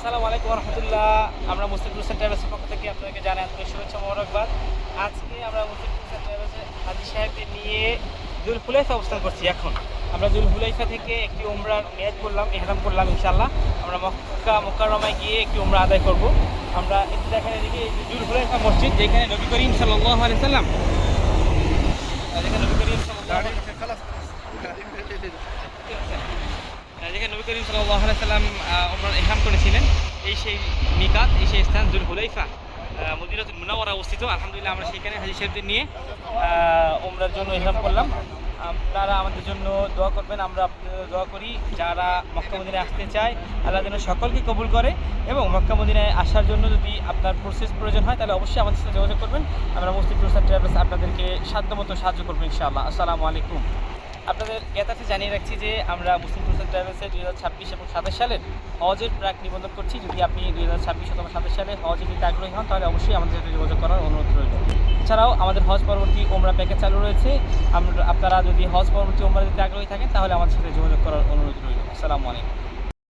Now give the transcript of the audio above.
আসসালামু আলাইকুম রহমতুল্লাহ। আমরা মুসলিম ট্যুরস অ্যান্ড ট্রাভেলসের পক্ষ থেকে আপনাকে জানাই আন্তরিক শুভেচ্ছা মোবারকবাদ। আজকে আমরা মুসলিম ট্যুরস অ্যান্ড ট্রাভেলসের হাজী সাহেবদের নিয়ে জুলহুলাইফা অবস্থান করছি। এখন আমরা জুলহুলাইফা থেকে একটি উমরার নিয়াত করলাম, ইহরাম করলাম। ইনশাআল্লাহ আমরা মক্কা মুকাররমায় গিয়ে একটি উমরা আদায় করব। আমরা একটু দেখেন এদিকে জুলহুলাইফা মসজিদ, যেখানে নবী করিম সাল্লাল্লাহু আলাইহি সাল্লাম যেখানে নবী করিম সাল্লাল্লাহু আলাইহি সাল্লাম উমরার ইহরাম করেছিলেন। এই সেই মিকাত, এই সেই স্থান জুলহুলাইফা মদিনাতুল মুনাওয়ারা অবস্থিত। আলহামদুলিল্লাহ আমরা সেখানে হাজী সাহেবদের নিয়ে উমরার জন্য ইহরাম করলাম। আপনারা আমাদের জন্য দোয়া করবেন, আমরা আপনাদের দোয়া করি। যারা মক্কা মদিনায় আসতে চায়, আল্লাহ যেন সকলকে কবুল করে। এবং মক্কা মদিনায় আসার জন্য যদি আপনার প্রসেস প্রয়োজন হয়, তাহলে অবশ্যই আমাদের সাথে যোগাযোগ করবেন। আমরা মুসলিম ট্যুরস অ্যান্ড ট্রাভেলস আপনাদেরকে সাধ্যমতো সাহায্য করবো ইনশাআল্লাহ। আসসালামু আলাইকুম। আপনাদের জ্ঞাতার্থে জানিয়ে রাখছি যে আমরা মুসলিম ট্যুরস অ্যান্ড ট্রাভেলসে 2026 এবং 27 সালের হজের প্রাক নিবন্ধন করছি। যদি আপনি 2026 অথবা 27 সালে হজে নিতে আগ্রহী হন, তাহলে অবশ্যই আমাদের সাথে যোগাযোগ করার অনুরোধ রইল। এছাড়াও আমাদের হজ পরবর্তী ওমরা প্যাকেজ চালু রয়েছে। আপনারা যদি হজ পরবর্তী ওমরা দিতে আগ্রহী থাকেন, তাহলে আমাদের সাথে যোগাযোগ করার অনুরোধ রইল। আসসালামু আলাইকুম।